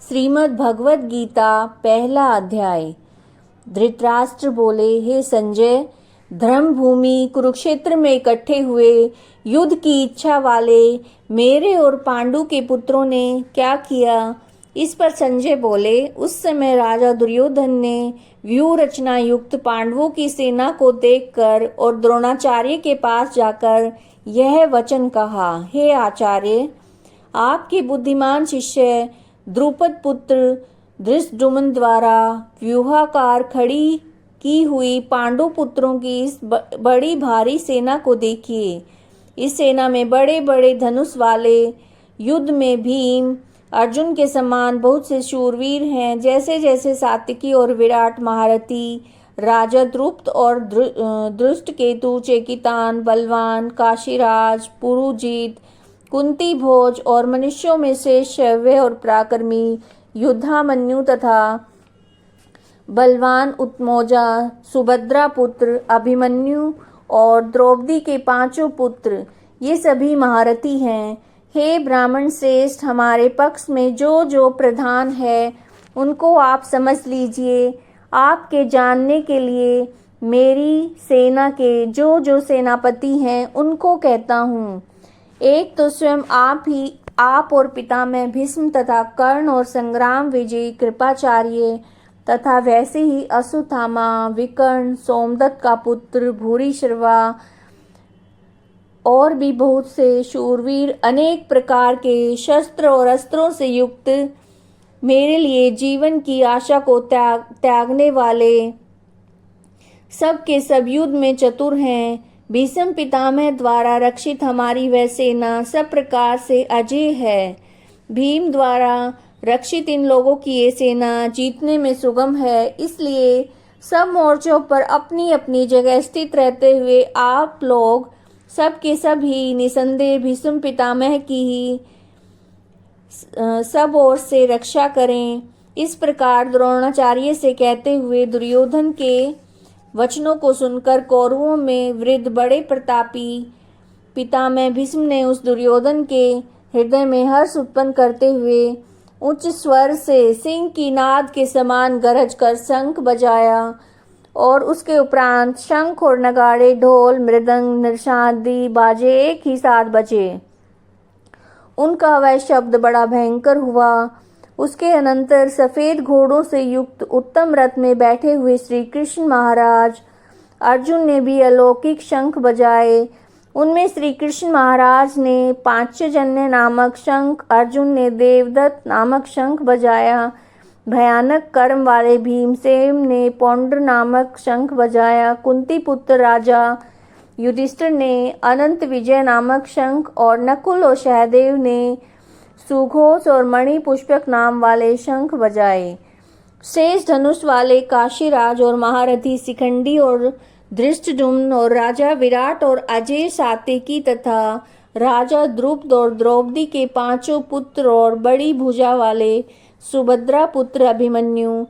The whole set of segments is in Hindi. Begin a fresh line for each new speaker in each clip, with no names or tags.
श्रीमद् भगवद गीता पहला अध्याय। धृतराष्ट्र बोले, हे संजय, धर्म भूमि कुरुक्षेत्र में इकट्ठे हुए युद्ध की इच्छा वाले मेरे और पांडु के पुत्रों ने क्या किया? इस पर संजय बोले, उस समय राजा दुर्योधन ने व्यूह रचना युक्त पांडवों की सेना को देखकर और द्रोणाचार्य के पास जाकर यह वचन कहा, हे आचार्य, आपके बुद्धिमान शिष्य द्रुपद पुत्र धृष्टद्युम्न द्वारा व्यूहाकार खड़ी की हुई पांडु पुत्रों की इस बड़ी भारी सेना को देखिए। इस सेना में बड़े बड़े धनुष वाले, युद्ध में भीम अर्जुन के समान बहुत से शूरवीर हैं। जैसे जैसे सात्विकी और विराट महारथी, राजा द्रुपद और धृष्टकेतु, चेकितान, बलवान, काशीराज, पुरुजित, कुंती भोज और मनुष्यों में से शैव्य और पराक्रमी युद्धामन्यु तथा बलवान उत्मोजा, सुभद्रा पुत्र अभिमन्यु और द्रौपदी के पांचों पुत्र, ये सभी महारथी हैं। हे ब्राह्मण श्रेष्ठ, हमारे पक्ष में जो जो प्रधान है उनको आप समझ लीजिए। आपके जानने के लिए मेरी सेना के जो जो सेनापति हैं उनको कहता हूँ। एक तो स्वयं आप और पितामह भीष्म तथा कर्ण और संग्राम विजयी कृपाचार्य तथा वैसे ही अश्वत्थामा, विकर्ण, सोमदत्त का पुत्र भूरिश्रवा और भी बहुत से शूरवीर, अनेक प्रकार के शस्त्र और अस्त्रों से युक्त, मेरे लिए जीवन की आशा को त्यागने वाले, सब के सब युद्ध में चतुर हैं। भीष्म पितामह द्वारा रक्षित हमारी वह सेना सब प्रकार से अजेय है। भीम द्वारा रक्षित इन लोगों की ये सेना जीतने में सुगम है। इसलिए सब मोर्चों पर अपनी अपनी जगह स्थित रहते हुए आप लोग सब के सब ही निसंदेह भीष्म पितामह की ही सब ओर से रक्षा करें। इस प्रकार द्रोणाचार्य से कहते हुए दुर्योधन के वचनों को सुनकर कौरवों में वृद्ध बड़े प्रतापी पितामह भीष्म ने उस दुर्योधन के हृदय में हर्ष उत्पन्न करते हुए उच्च स्वर से सिंह की नाद के समान गरज कर शंख बजाया और उसके उपरांत शंख और नगाड़े, ढोल, मृदंग, नृशादी बाजे एक ही साथ बजे। उनका वह शब्द बड़ा भयंकर हुआ। उसके अनंतर सफेद घोड़ों से युक्त उत्तम रथ में बैठे हुए श्री कृष्ण महाराज अर्जुन ने भी अलौकिक शंख बजाए। उनमें श्री कृष्ण महाराज ने पांचजन्य नामक शंख, अर्जुन ने देवदत्त नामक शंख बजाया। भयानक कर्म वाले भीमसेन ने पौंड्र नामक शंख बजाया। कुंती पुत्र राजा युधिष्ठिर ने अनंत विजय नामक शंख और नकुल और सहदेव ने सुघोष और मणि पुष्पक नाम वाले शंख बजाए। शेष धनुष वाले काशीराज और महारथी शिखंडी और धृष्टद्युम्न और राजा विराट और अजय सात्यकी तथा राजा द्रुपद और द्रौपदी के पांचों पुत्र और बड़ी भुजा वाले सुभद्रा पुत्र अभिमन्यु,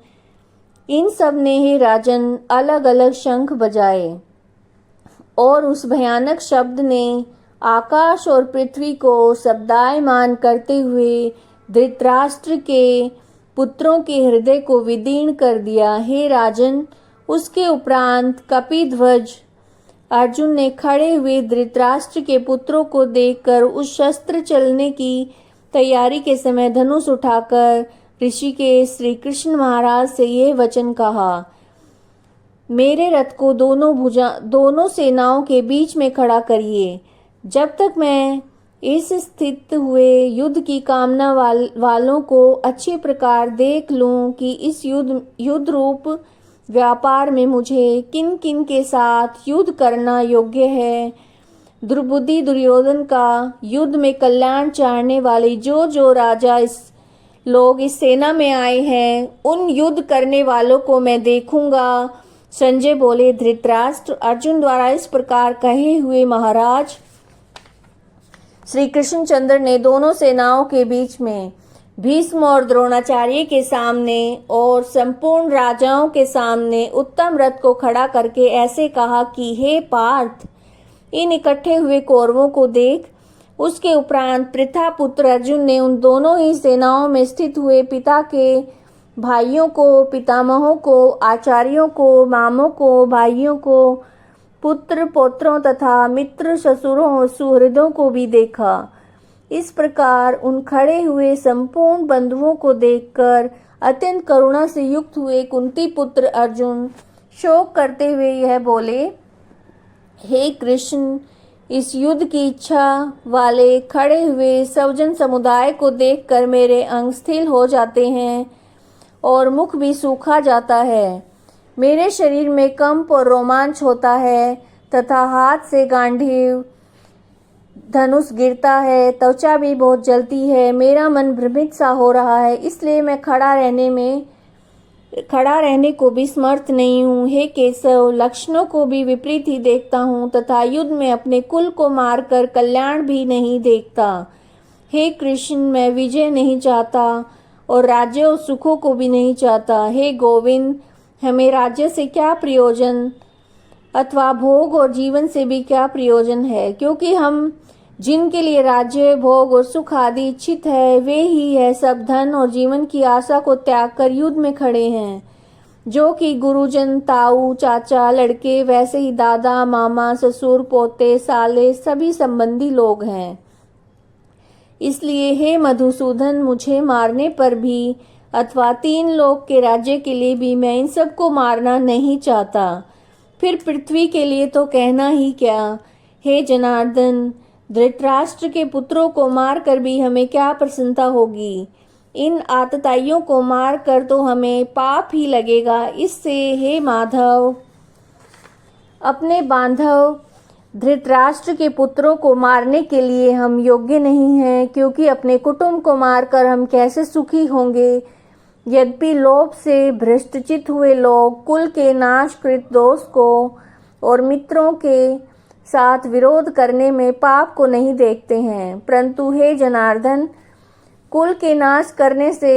इन सब ने ही राजन अलग अलग शंख बजाए। और उस भयानक शब्द ने आकाश और पृथ्वी को शब्दायमान करते हुए धृतराष्ट्र के पुत्रों के हृदय को विदीर्ण कर दिया। हे राजन, उसके उपरांत कपिध्वज अर्जुन ने खड़े हुए धृतराष्ट्र के पुत्रों को देखकर उस शस्त्र चलने की तैयारी के समय धनुष उठाकर ऋषिकेश श्री कृष्ण महाराज से यह वचन कहा, मेरे रथ को दोनों सेनाओं के बीच में खड़ा करिए। जब तक मैं इस स्थित हुए युद्ध की कामना वालों को अच्छी प्रकार देख लूं कि इस युद्ध रूप व्यापार में मुझे किन किन के साथ युद्ध करना योग्य है। दुर्बुद्धि दुर्योधन का युद्ध में कल्याण चाहने वाले जो जो राजा लोग इस सेना में आए हैं, उन युद्ध करने वालों को मैं देखूंगा। संजय बोले, धृतराष्ट्र, अर्जुन द्वारा इस प्रकार कहे हुए महाराज श्री कृष्णचंद्र ने दोनों सेनाओं के बीच में भीष्म और द्रोणाचार्य के सामने और संपूर्ण राजाओं के सामने उत्तम रथ को खड़ा करके ऐसे कहा कि हे पार्थ, इन इकट्ठे हुए कौरवों को देख, उसके उपरांत पृथा पुत्र अर्जुन ने उन दोनों ही सेनाओं में स्थित हुए पिता के भाइयों को, पितामहों को, आचार्यों को, मामों को, भाइयों को, पुत्र पौत्रों तथा मित्र ससुरों सुहृदों को भी देखा। इस प्रकार उन खड़े हुए संपूर्ण बंधुओं को देखकर अत्यंत करुणा से युक्त हुए कुंती पुत्र अर्जुन शोक करते हुए यह बोले, हे कृष्ण, इस युद्ध की इच्छा वाले खड़े हुए सवजन समुदाय को देखकर मेरे अंग स्थिर हो जाते हैं और मुख भी सूखा जाता है। मेरे शरीर में कंप और रोमांच होता है तथा हाथ से गांडीव धनुष गिरता है, त्वचा भी बहुत जलती है। मेरा मन भ्रमित सा हो रहा है, इसलिए मैं खड़ा रहने को भी समर्थ नहीं हूँ। हे केशव, लक्षणों को भी विपरीत ही देखता हूँ तथा युद्ध में अपने कुल को मारकर कल्याण भी नहीं देखता। हे कृष्ण, मैं विजय नहीं चाहता और राज्य और सुखों को भी नहीं चाहता। हे गोविंद, हमें राज्य से क्या प्रयोजन अथवा भोग और जीवन से भी क्या प्रयोजन है, क्योंकि हम जिनके लिए राज्य, भोग और सुख आदि इच्छित है, वे ही है सब धन और जीवन की आशा को त्याग कर युद्ध में खड़े हैं, जो कि गुरुजन, ताऊ, चाचा, लड़के, वैसे ही दादा, मामा, ससुर, पोते, साले, सभी संबंधी लोग हैं। इसलिए हे मधुसूदन, मुझे मारने पर भी अथवा 3 लोक के राज्य के लिए भी मैं इन सबको मारना नहीं चाहता। फिर पृथ्वी के लिए तो कहना ही क्या। हे जनार्दन, धृतराष्ट्र के पुत्रों को मारकर भी हमें क्या प्रसन्नता होगी। इन आतताइयों को मारकर तो हमें पाप ही लगेगा। इससे हे माधव, अपने बांधव धृतराष्ट्र के पुत्रों को मारने के लिए हम योग्य नहीं हैं, क्योंकि अपने कुटुंब को मारकर हम कैसे सुखी होंगे। यद्यपि लोभ से भ्रष्टचित हुए लोग कुल के नाशकृत दोष को और मित्रों के साथ विरोध करने में पाप को नहीं देखते हैं, परंतु हे जनार्दन, कुल के नाश करने से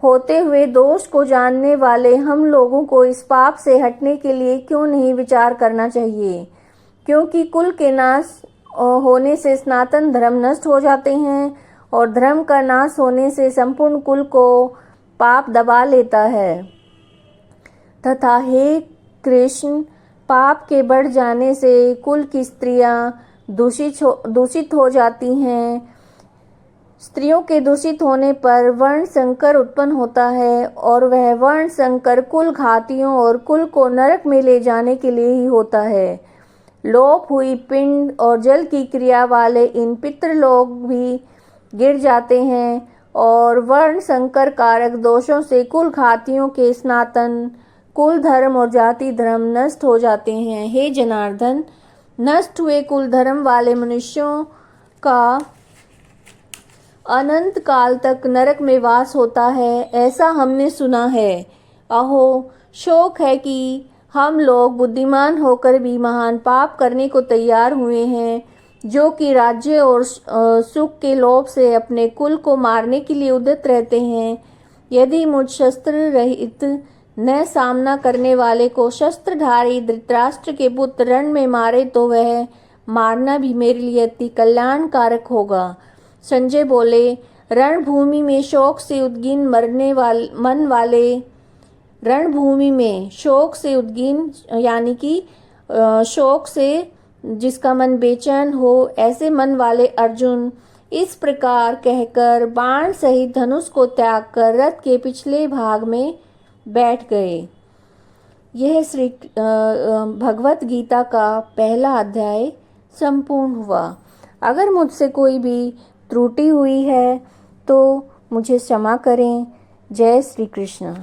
होते हुए दोष को जानने वाले हम लोगों को इस पाप से हटने के लिए क्यों नहीं विचार करना चाहिए, क्योंकि कुल के नाश होने से सनातन धर्म नष्ट हो जाते हैं और धर्म का नाश होने से संपूर्ण कुल को पाप दबा लेता है। तथा हे कृष्ण, पाप के बढ़ जाने से कुल की स्त्रियां दूषित हो जाती हैं। स्त्रियों के दूषित होने पर वर्ण संकर उत्पन्न होता है और वह वर्ण संकर कुल घातियों और कुल को नरक में ले जाने के लिए ही होता है। लोप हुई पिंड और जल की क्रिया वाले इन पितृलोक भी गिर जाते हैं और वर्ण संकर कारक दोषों से कुल घातियों के सनातन कुल धर्म और जाति धर्म नष्ट हो जाते हैं। हे जनार्दन, नष्ट हुए कुल धर्म वाले मनुष्यों का अनंत काल तक नरक में वास होता है, ऐसा हमने सुना है। अहो, शोक है कि हम लोग बुद्धिमान होकर भी महान पाप करने को तैयार हुए हैं, जो कि राज्य और सुख के लोभ से अपने कुल को मारने के लिए उद्यत रहते हैं। यदि मुझ शस्त्र रहित न सामना करने वाले को शस्त्रधारी धृतराष्ट्र के पुत्र रण में मारे तो वह मारना भी मेरे लिए अति कल्याणकारक होगा। संजय बोले, रणभूमि में शोक से उद्गीन मन वाले रणभूमि में शोक से उद्गीन यानी कि शोक से जिसका मन बेचैन हो, ऐसे मन वाले अर्जुन इस प्रकार कहकर बाण सहित धनुष को त्याग कर रथ के पिछले भाग में बैठ गए। यह श्री भगवत गीता का पहला अध्याय संपूर्ण हुआ। अगर मुझसे कोई भी त्रुटि हुई है तो मुझे क्षमा करें। जय श्री कृष्ण।